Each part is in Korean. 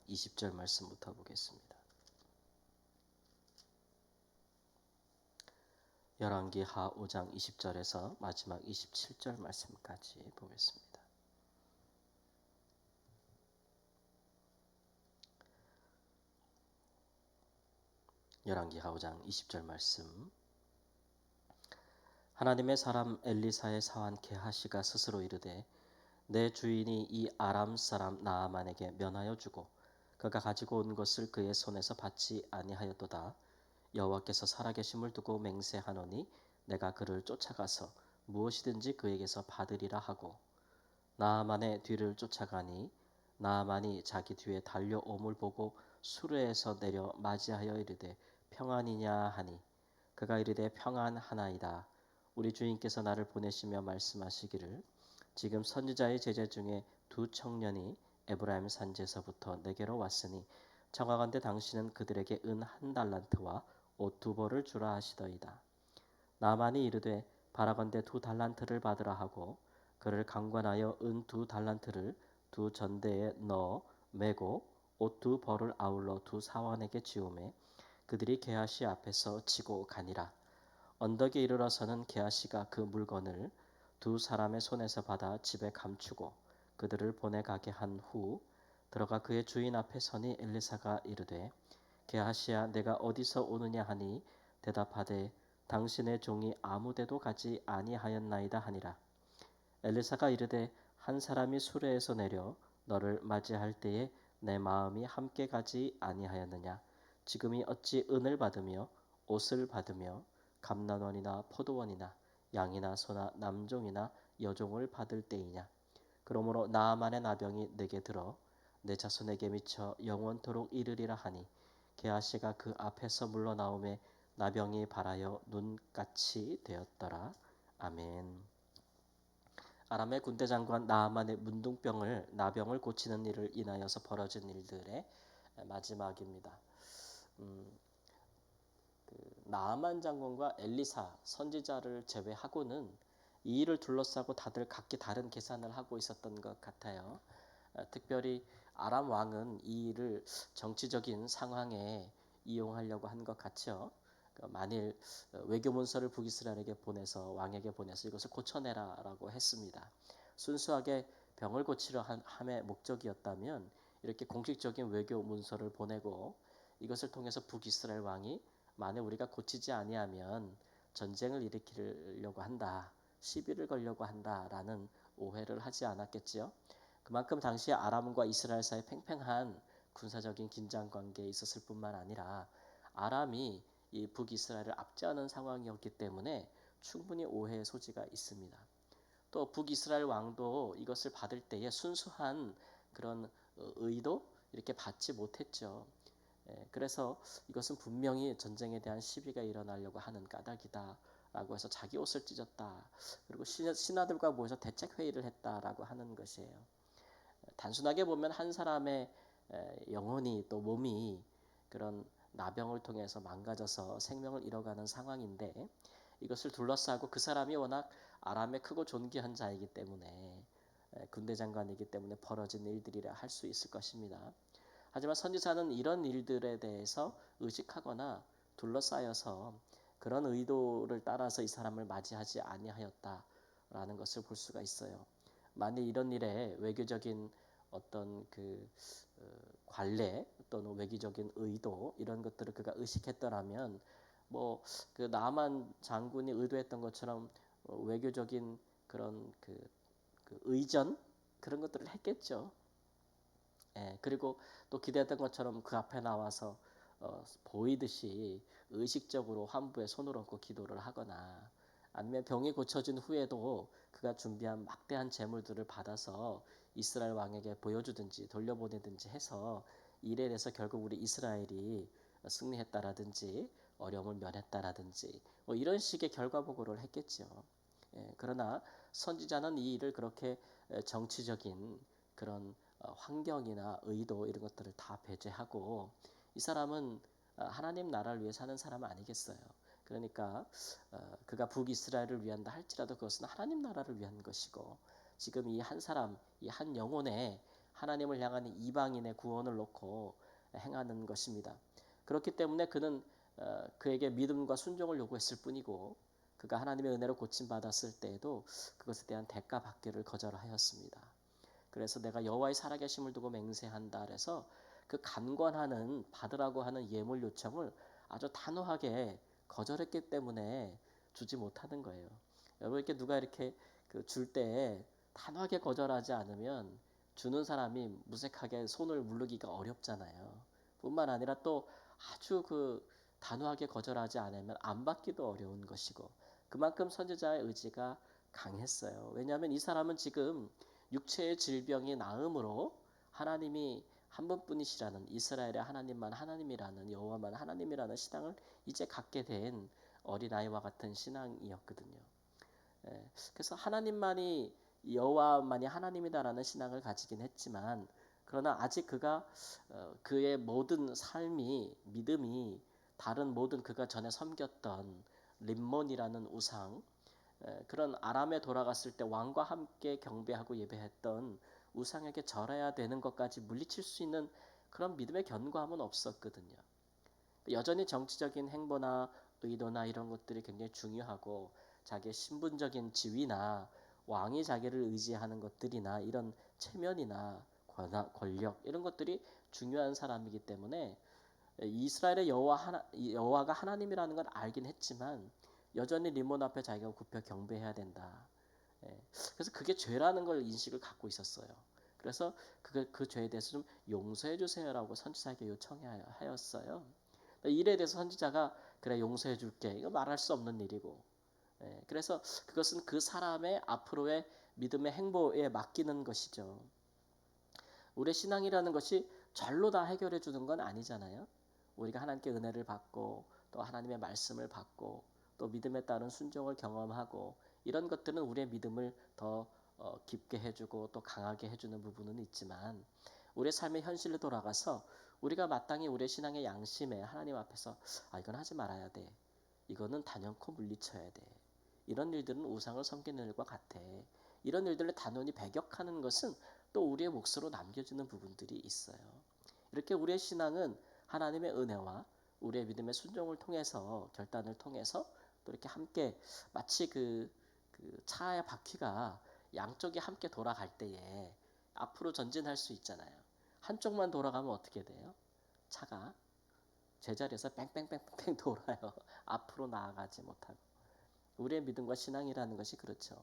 20절 말씀부터 보겠습니다. 열왕기하 5장 20절에서 마지막 27절 말씀까지 보겠습니다. 열왕기하 5장 20절 말씀. 하나님의 사람 엘리사의 사환 게하시가 스스로 이르되 내 주인이 이 아람 사람 나아만에게 면하여 주고 그가 가지고 온 것을 그의 손에서 받지 아니하였도다. 여호와께서 살아계심을 두고 맹세하노니 내가 그를 쫓아가서 무엇이든지 그에게서 받으리라 하고 나아만의 뒤를 쫓아가니 나아만이 자기 뒤에 달려옴을 보고 수르에서 내려 맞이하여 이르되 평안이냐 하니 그가 이르되 평안하나이다. 우리 주인께서 나를 보내시며 말씀하시기를 지금 선지자의 제자 중에 두 청년이 에브라임 산지에서부터 내게로 왔으니 청하건대 당신은 그들에게 은 1달란트와 옷 2벌을 주라 하시더이다. 나만이 이르되 바라건대 2달란트를 받으라 하고 그를 강관하여 은 2달란트를 2전대에 넣어 메고 옷 2벌을 아울러 2사환에게 지우매 그들이 게하시 앞에서 치고 가니라. 언덕에 이르러서는 게하시가 그 물건을 2사람의 손에서 받아 집에 감추고 그들을 보내가게 한 후 들어가 그의 주인 앞에 서니 엘리사가 이르되 게하시야 내가 어디서 오느냐 하니 대답하되 당신의 종이 아무데도 가지 아니하였나이다 하니라. 엘리사가 이르되 한 사람이 수레에서 내려 너를 맞이할 때에 내 마음이 함께 가지 아니하였느냐. 지금이 어찌 은을 받으며 옷을 받으며 감난원이나 포도원이나 양이나 소나 남종이나 여종을 받을 때이냐. 그러므로 나아만의 나병이 내게 들어 내 자손에게 미쳐 영원토록 이르리라 하니 게하시가 그 앞에서 물러나오매 나병이 발하여 눈같이 되었더라. 아멘. 아람의 군대 장관 나아만의 문둥병을 나병을 고치는 일을 인하여서 벌어진 일들의 마지막입니다. 나아만 장군과 엘리사 선지자를 제외하고는 이 일을 둘러싸고 다들 각기 다른 계산을 하고 있었던 것 같아요. 특별히 아람 왕은 이 일을 정치적인 상황에 이용하려고 한 것 같죠. 만일 외교 문서를 북이스라엘에게 보내서 왕에게 보내서 이것을 고쳐내라라고 했습니다. 순수하게 병을 고치려 함의 목적이었다면 이렇게 공식적인 외교 문서를 보내고 이것을 통해서 북이스라엘 왕이 만일 우리가 고치지 아니하면 전쟁을 일으키려고 한다, 시비를 걸려고 한다라는 오해를 하지 않았겠지요. 그만큼 당시 아람과 이스라엘 사이 팽팽한 군사적인 긴장 관계에 있었을 뿐만 아니라 아람이 이 북이스라엘을 압제하는 상황이었기 때문에 충분히 오해의 소지가 있습니다. 또 북이스라엘 왕도 이것을 받을 때에 순수한 그런 의도 이렇게 받지 못했죠. 그래서 이것은 분명히 전쟁에 대한 시비가 일어나려고 하는 까닭이다라고 해서 자기 옷을 찢었다. 그리고 신하들과 모여서 대책회의를 했다라고 하는 것이에요. 단순하게 보면 한 사람의 영혼이 또 몸이 그런 나병을 통해서 망가져서 생명을 잃어가는 상황인데 이것을 둘러싸고 그 사람이 워낙 아람의 크고 존귀한 자이기 때문에 군대 장관이기 때문에 벌어진 일들이라 할 수 있을 것입니다. 하지만 선지자는 이런 일들에 대해서 의식하거나 둘러싸여서 그런 의도를 따라서 이 사람을 맞이하지 아니하였다라는 것을 볼 수가 있어요. 만일 이런 일에 외교적인 어떤 관례 또는 외교적인 의도 이런 것들을 그가 의식했더라면 뭐 그 나만 장군이 의도했던 것처럼 외교적인 그런 그 의전 그런 것들을 했겠죠. 그리고 또 기대했던 것처럼 그 앞에 나와서 보이듯이 의식적으로 환부에 손을 얹고 기도를 하거나 아니면 병이 고쳐진 후에도 그가 준비한 막대한 재물들을 받아서 이스라엘 왕에게 보여주든지 돌려보내든지 해서 일에 대해서 결국 우리 이스라엘이 승리했다라든지 어려움을 면했다라든지 뭐 이런 식의 결과 보고를 했겠죠. 그러나 선지자는 이 일을 그렇게 정치적인 그런 환경이나 의도 이런 것들을 다 배제하고 이 사람은 하나님 나라를 위해 사는 사람 아니겠어요. 그러니까 그가 북이스라엘을 위한다 할지라도 그것은 하나님 나라를 위한 것이고 지금 이 한 사람, 이 한 영혼의 하나님을 향한 이방인의 구원을 놓고 행하는 것입니다. 그렇기 때문에 그는 그에게 믿음과 순종을 요구했을 뿐이고 그가 하나님의 은혜로 고침받았을 때에도 그것에 대한 대가 받기를 거절하였습니다. 그래서 내가 여호와의 살아계심을 두고 맹세한다 그래서 그 간권하는 받으라고 하는 예물 요청을 아주 단호하게 거절했기 때문에 주지 못하는 거예요. 여러분 이렇게 누가 이렇게 줄 때 단호하게 거절하지 않으면 주는 사람이 무색하게 손을 물르기가 어렵잖아요. 뿐만 아니라 또 아주 단호하게 거절하지 않으면 안 받기도 어려운 것이고 그만큼 선지자의 의지가 강했어요. 왜냐하면 이 사람은 지금 육체의 질병이 나음으로 하나님이 한 분뿐이시라는 이스라엘의 하나님만 하나님이라는 여호와만 하나님이라는 신앙을 이제 갖게 된 어린아이와 같은 신앙이었거든요. 그래서 하나님만이 여호와만이 하나님이다라는 신앙을 가지긴 했지만 그러나 아직 그가 그의 모든 삶이 믿음이 다른 모든 그가 전에 섬겼던 림몬이라는 우상 그런 아람에 돌아갔을 때 왕과 함께 경배하고 예배했던 우상에게 절해야 되는 것까지 물리칠 수 있는 그런 믿음의 견고함은 없었거든요. 여전히 정치적인 행보나 의도나 이런 것들이 굉장히 중요하고 자기의 신분적인 지위나 왕이 자기를 의지하는 것들이나 이런 체면이나 권력 이런 것들이 중요한 사람이기 때문에 이스라엘의 여호와가 하나님이라는 걸 알긴 했지만 여전히 리몬 앞에 자기가 굽혀 경배해야 된다. 그래서 그게 죄라는 걸 인식을 갖고 있었어요. 그래서 그 죄에 대해서 좀 용서해 주세요라고 선지자에게 요청하였어요. 일에 대해서 선지자가 그래 용서해 줄게 이거 말할 수 없는 일이고 그래서 그것은 그 사람의 앞으로의 믿음의 행보에 맡기는 것이죠. 우리의 신앙이라는 것이 절로 다 해결해 주는 건 아니잖아요. 우리가 하나님께 은혜를 받고 또 하나님의 말씀을 받고 또 믿음에 따른 순종을 경험하고 이런 것들은 우리의 믿음을 더 깊게 해주고 또 강하게 해주는 부분은 있지만 우리의 삶의 현실로 돌아가서 우리가 마땅히 우리의 신앙의 양심에 하나님 앞에서 이건 하지 말아야 돼. 이거는 단연코 물리쳐야 돼. 이런 일들은 우상을 섬기는 일과 같아. 이런 일들을 단호히 배격하는 것은 또 우리의 몫으로 남겨지는 부분들이 있어요. 이렇게 우리의 신앙은 하나님의 은혜와 우리의 믿음의 순종을 통해서 결단을 통해서 또 이렇게 함께 마치 그 차의 바퀴가 양쪽이 함께 돌아갈 때에 앞으로 전진할 수 있잖아요. 한쪽만 돌아가면 어떻게 돼요? 차가 제자리에서 뺑뺑뺑뺑 돌아요. 앞으로 나아가지 못하고. 우리의 믿음과 신앙이라는 것이 그렇죠.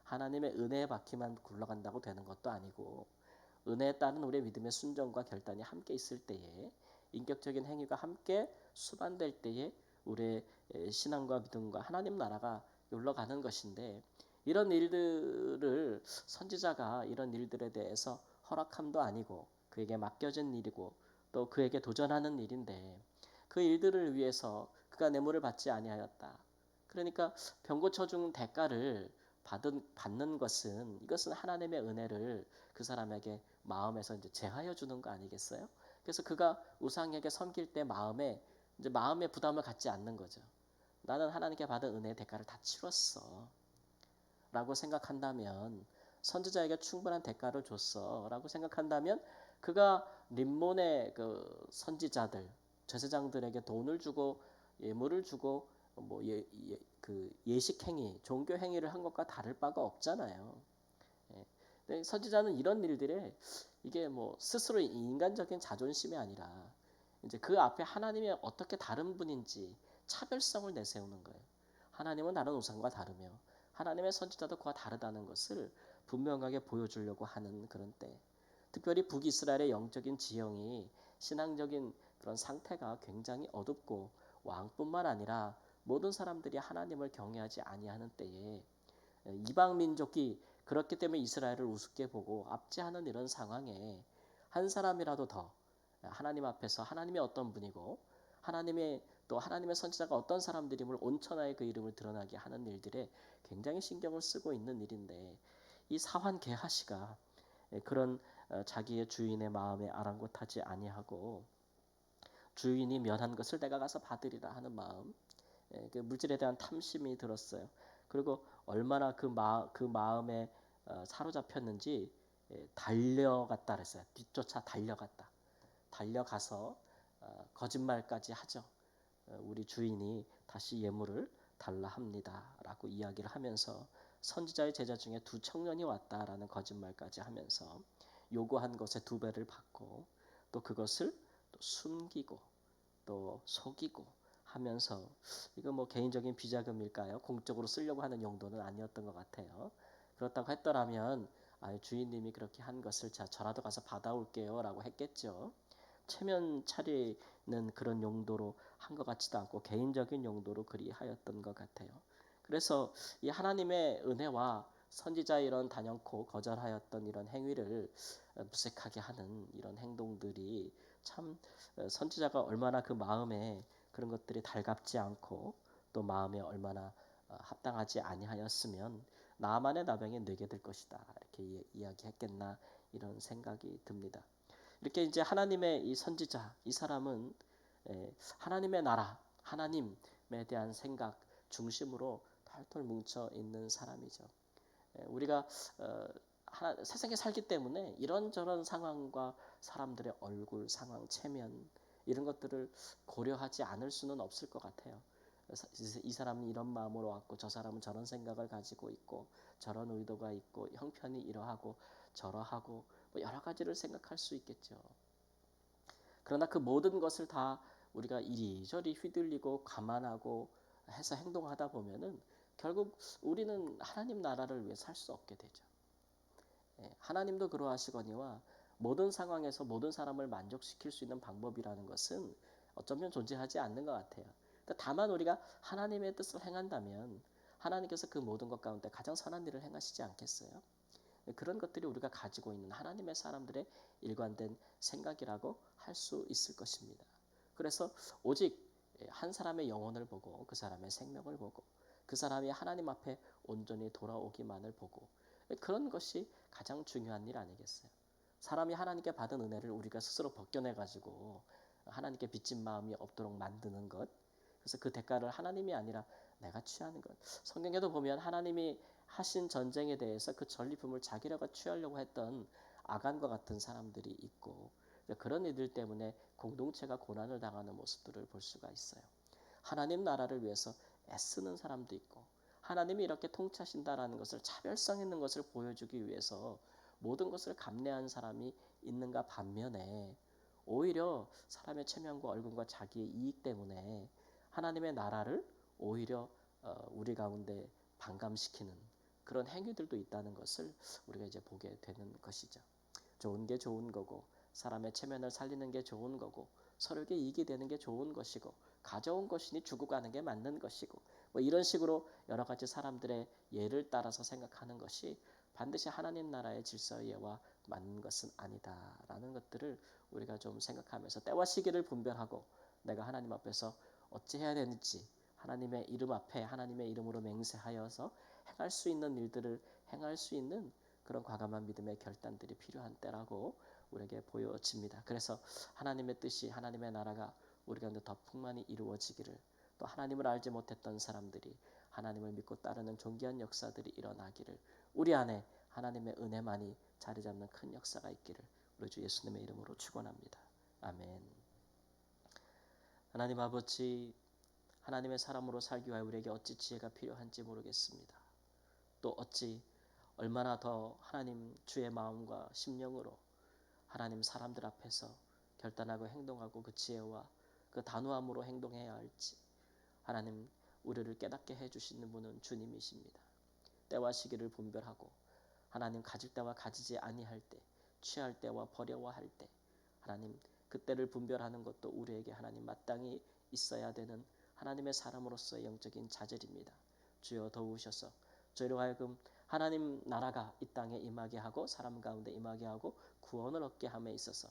하나님의 은혜의 바퀴만 굴러간다고 되는 것도 아니고 은혜에 따른 우리의 믿음의 순종과 결단이 함께 있을 때에 인격적인 행위가 함께 수반될 때에 우리의 신앙과 믿음과 하나님 나라가 올라가는 것인데 이런 일들을 선지자가 이런 일들에 대해서 허락함도 아니고 그에게 맡겨진 일이고 또 그에게 도전하는 일인데 그 일들을 위해서 그가 뇌물을 받지 아니하였다. 그러니까 병 고쳐 준 대가를 받는 것은 이것은 하나님의 은혜를 그 사람에게 마음에서 이제 제하여 주는 거 아니겠어요? 그래서 그가 우상에게 섬길 때 마음의 부담을 갖지 않는 거죠. 나는 하나님께 받은 은혜의 대가를 다 치렀어. 라고 생각한다면 선지자에게 충분한 대가를 줬어. 라고 생각한다면 그가 림몬의 그 선지자들, 제사장들에게 돈을 주고 예물을 주고 그 예식 행위, 종교 행위를 한 것과 다를 바가 없잖아요. 근데 선지자는 이런 일들에 이게 스스로 인간적인 자존심이 아니라 이제 그 앞에 하나님이 어떻게 다른 분인지 차별성을 내세우는 거예요. 하나님은 다른 우상과 다르며 하나님의 선지자도 그와 다르다는 것을 분명하게 보여주려고 하는 그런 때, 특별히 북이스라엘의 영적인 지형이 신앙적인 그런 상태가 굉장히 어둡고 왕뿐만 아니라 모든 사람들이 하나님을 경외하지 아니하는 때에 이방 민족이 그렇기 때문에 이스라엘을 우습게 보고 압제하는 이런 상황에 한 사람이라도 더 하나님 앞에서 하나님이 어떤 분이고 하나님의 선지자가 어떤 사람들임을 온천하에 그 이름을 드러나게 하는 일들에 굉장히 신경을 쓰고 있는 일인데 이 사환 게하시가 그런 자기의 주인의 마음에 아랑곳하지 아니하고 주인이 면한 것을 내가 가서 받으리라 하는 마음, 그 물질에 대한 탐심이 들었어요. 그리고 얼마나 그 마음에 사로잡혔는지 달려갔다 그랬어요. 뒤쫓아 달려가서 거짓말까지 하죠. 우리 주인이 다시 예물을 달라 합니다라고 이야기를 하면서 선지자의 제자 중에 두 청년이 왔다라는 거짓말까지 하면서 요구한 것의 2배를 받고 또 그것을 또 숨기고 또 속이고 하면서 이거 뭐 개인적인 비자금일까요? 공적으로 쓰려고 하는 용도는 아니었던 것 같아요. 그렇다고 했더라면 주인님이 그렇게 한 것을 자 저라도 가서 받아올게요라고 했겠죠. 체면 차리는 그런 용도로 한 것 같지도 않고 개인적인 용도로 그리하였던 것 같아요. 그래서 이 하나님의 은혜와 선지자의 이런 단연코 거절하였던 이런 행위를 무색하게 하는 이런 행동들이 참 선지자가 얼마나 그 마음에 그런 것들이 달갑지 않고 또 마음에 얼마나 합당하지 아니하였으면 나만의 나병에 뇌게 될 것이다 이렇게 이야기했겠나 이런 생각이 듭니다. 이렇게 이제 하나님의 이 선지자 이 사람은 하나님의 나라 하나님에 대한 생각 중심으로 털털 뭉쳐 있는 사람이죠. 우리가 세상에 살기 때문에 이런저런 상황과 사람들의 얼굴 상황 체면 이런 것들을 고려하지 않을 수는 없을 것 같아요. 이 사람은 이런 마음으로 왔고 저 사람은 저런 생각을 가지고 있고 저런 의도가 있고 형편이 이러하고 저러하고 뭐 여러 가지를 생각할 수 있겠죠. 그러나 그 모든 것을 다 우리가 이리저리 휘둘리고 감안하고 해서 행동하다 보면은 결국 우리는 하나님 나라를 위해 살 수 없게 되죠. 하나님도 그러하시거니와 모든 상황에서 모든 사람을 만족시킬 수 있는 방법이라는 것은 어쩌면 존재하지 않는 것 같아요. 다만 우리가 하나님의 뜻을 행한다면 하나님께서 그 모든 것 가운데 가장 선한 일을 행하시지 않겠어요? 그런 것들이 우리가 가지고 있는 하나님의 사람들의 일관된 생각이라고 할 수 있을 것입니다. 그래서 오직 한 사람의 영혼을 보고 그 사람의 생명을 보고 그 사람이 하나님 앞에 온전히 돌아오기만을 보고 그런 것이 가장 중요한 일 아니겠어요? 사람이 하나님께 받은 은혜를 우리가 스스로 벗겨내 가지고 하나님께 빚진 마음이 없도록 만드는 것. 그래서 그 대가를 하나님이 아니라 내가 취하는 것. 성경에도 보면 하나님이 하신 전쟁에 대해서 그 전리품을 자기라가 취하려고 했던 아간과 같은 사람들이 있고 그런 이들 때문에 공동체가 고난을 당하는 모습들을 볼 수가 있어요. 하나님 나라를 위해서 애쓰는 사람도 있고 하나님이 이렇게 통치하신다라는 것을 차별성 있는 것을 보여주기 위해서 모든 것을 감내한 사람이 있는가 반면에 오히려 사람의 체면과 얼굴과 자기의 이익 때문에 하나님의 나라를 오히려 우리 가운데 반감시키는 그런 행위들도 있다는 것을 우리가 이제 보게 되는 것이죠. 좋은 게 좋은 거고 사람의 체면을 살리는 게 좋은 거고 서로에게 이익이 되는 게 좋은 것이고 가져온 것이니 주고 가는 게 맞는 것이고 뭐 이런 식으로 여러 가지 사람들의 예를 따라서 생각하는 것이 반드시 하나님 나라의 질서의 예와 맞는 것은 아니다라는 것들을 우리가 좀 생각하면서 때와 시기를 분별하고 내가 하나님 앞에서 어찌해야 되는지 하나님의 이름 앞에 하나님의 이름으로 맹세하여서 행할 수 있는 일들을 행할 수 있는 그런 과감한 믿음의 결단들이 필요한 때라고 우리에게 보여집니다. 그래서 하나님의 뜻이 하나님의 나라가 우리 가운데 더 풍만히 이루어지기를 또 하나님을 알지 못했던 사람들이 하나님을 믿고 따르는 존귀한 역사들이 일어나기를 우리 안에 하나님의 은혜만이 자리 잡는 큰 역사가 있기를 우리 주 예수님의 이름으로 축원합니다. 아멘. 하나님 아버지 하나님의 사람으로 살기 위해 우리에게 어찌 지혜가 필요한지 모르겠습니다. 또 어찌 얼마나 더 하나님 주의 마음과 심령으로 하나님 사람들 앞에서 결단하고 행동하고 그 지혜와 그 단호함으로 행동해야 할지 하나님 우리를 깨닫게 해주시는 분은 주님이십니다. 때와 시기를 분별하고 하나님 가질 때와 가지지 아니할 때 취할 때와 버려야 할 때 하나님 그때를 분별하는 것도 우리에게 하나님 마땅히 있어야 되는 하나님의 사람으로서의 영적인 자질입니다. 주여 도우셔서 저희로 하여금 하나님 나라가 이 땅에 임하게 하고 사람 가운데 임하게 하고 구원을 얻게 함에 있어서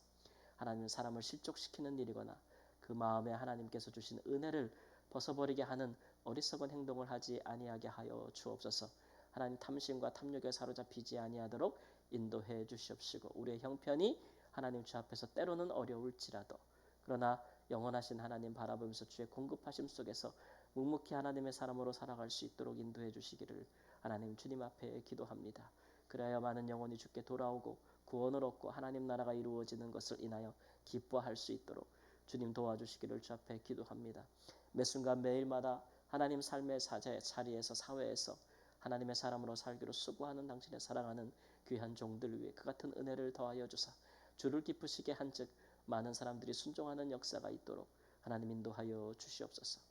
하나님 사람을 실족시키는 일이거나 그 마음에 하나님께서 주신 은혜를 벗어버리게 하는 어리석은 행동을 하지 아니하게 하여 주옵소서. 하나님 탐심과 탐욕에 사로잡히지 아니하도록 인도해 주시옵시고 우리의 형편이 하나님 주 앞에서 때로는 어려울지라도 그러나 영원하신 하나님 바라보면서 주의 공급하심 속에서 묵묵히 하나님의 사람으로 살아갈 수 있도록 인도해 주시기를 하나님 주님 앞에 기도합니다. 그래야 많은 영혼이 주께 돌아오고 구원을 얻고 하나님 나라가 이루어지는 것을 인하여 기뻐할 수 있도록 주님 도와주시기를 주 앞에 기도합니다. 매 순간 매일마다 하나님 삶의 자리에서 사회에서 하나님의 사람으로 살기로 수고하는 당신의 사랑하는 귀한 종들 위해 그 같은 은혜를 더하여 주사 주를 기쁘시게 한즉 많은 사람들이 순종하는 역사가 있도록 하나님 인도하여 주시옵소서.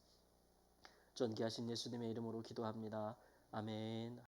존귀하신 예수님의 이름으로 기도합니다. 아멘.